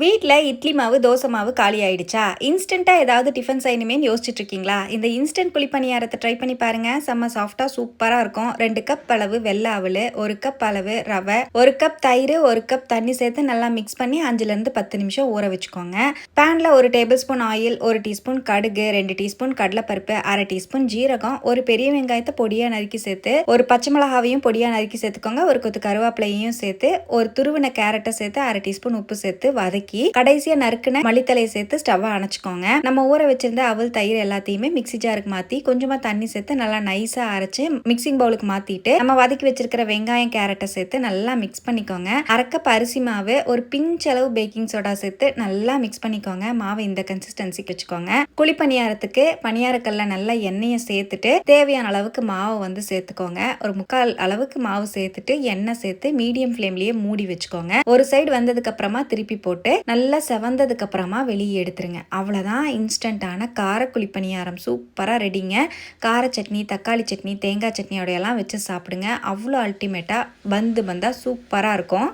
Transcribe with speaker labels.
Speaker 1: வீட்ல இட்லி மாவு, தோசை மாவு காலி ஆயிடுச்சா? இன்ஸ்டன்ட்டா ஏதாவது டிஃபன் செய்யணுமேன்னு யோசிச்சுட்டு இருக்கீங்களா? இந்த இன்ஸ்டன்ட் குழிப்பணியாரத்த ட்ரை பண்ணி பாருங்க. செம்ம சாஃப்ட்டா சூப்பரா இருக்கும். 2 கப் அளவு வெள்ள அவலு, 1 கப் அளவு ரவை, 1 கப் தயிர், 1 கப் தண்ணி சேர்த்து நல்லா மிக்ஸ் பண்ணி 5லேருந்து 10 நிமிஷம் ஊற வச்சுக்கோங்க. பேன்ல 1 டேபிள் ஸ்பூன் ஆயில், 1 டீஸ்பூன் கடுகு, 2 டீஸ்பூன் கடலைப்பருப்பு, 1/2 டீஸ்பூன் ஜீரகம், ஒரு பெரிய வெங்காயத்தை பொடியா நறுக்கி சேர்த்து, ஒரு பச்சை மிளகாவையும் பொடியா நறுக்கி சேர்த்துக்கோங்க. ஒரு கொத்து கருவேப்பிலையும் சேர்த்து, ஒரு துருவின கேரட்டை சேர்த்து 1/2 டீஸ்பூன் உப்பு சேர்த்து வதக்கி கடைசியா நறுக்குன மல்லித்தலையை சேர்த்து ஸ்டவ் அணைச்சுக்கோங்க. நம்ம ஊற வச்சிருந்த அவல் தயிர் எல்லாத்தையுமே மிக்ஸி ஜாருக்கு மாத்தி கொஞ்சமா தண்ணி சேர்த்து நல்லா நைஸா அரைச்சு மிக்சிங் பவுலுக்கு மாத்திட்டு நம்ம வதக்கி வச்சிருக்கிற வெங்காயம் கேரட்டை சேர்த்து நல்லா மிக்ஸ் பண்ணிக்கோங்க. 1/2 கப் அரிசி மாவு, ஒரு பிஞ்ச் அளவு பேக்கிங் சோடா சேர்த்து நல்லா மிக்ஸ் பண்ணிக்கோங்க. மாவு இந்த கன்சிஸ்டன்சிக்கு வச்சுக்கோங்க. குழி பணியாரத்துக்கு பணியாரக்கல்ல நல்லா எண்ணெயை சேர்த்துட்டு தேவையான அளவுக்கு மாவு வந்து சேர்த்துக்கோங்க. ஒரு 3/4 அளவுக்கு மாவு சேர்த்துட்டு எண்ணெய் சேர்த்து மீடியம் ஃப்ளேம்லயே மூடி வச்சுக்கோங்க. ஒரு சைடு வந்ததுக்கு அப்புறமா திருப்பி போட்டு நல்லா செவந்ததுக்கு அப்புறமா வெளியே எடுத்துருங்க. அவ்வளோதான், இன்ஸ்டன்டான கார குழிப்பணியாரம் சூப்பராக ரெடிங்க. கார சட்னி, தக்காளி சட்னி, தேங்காய் சட்னியோடையெல்லாம் வச்சு சாப்பிடுங்க. அவ்வளோ அல்டிமேட்டாக பந்து பந்தா சூப்பராக இருக்கும்.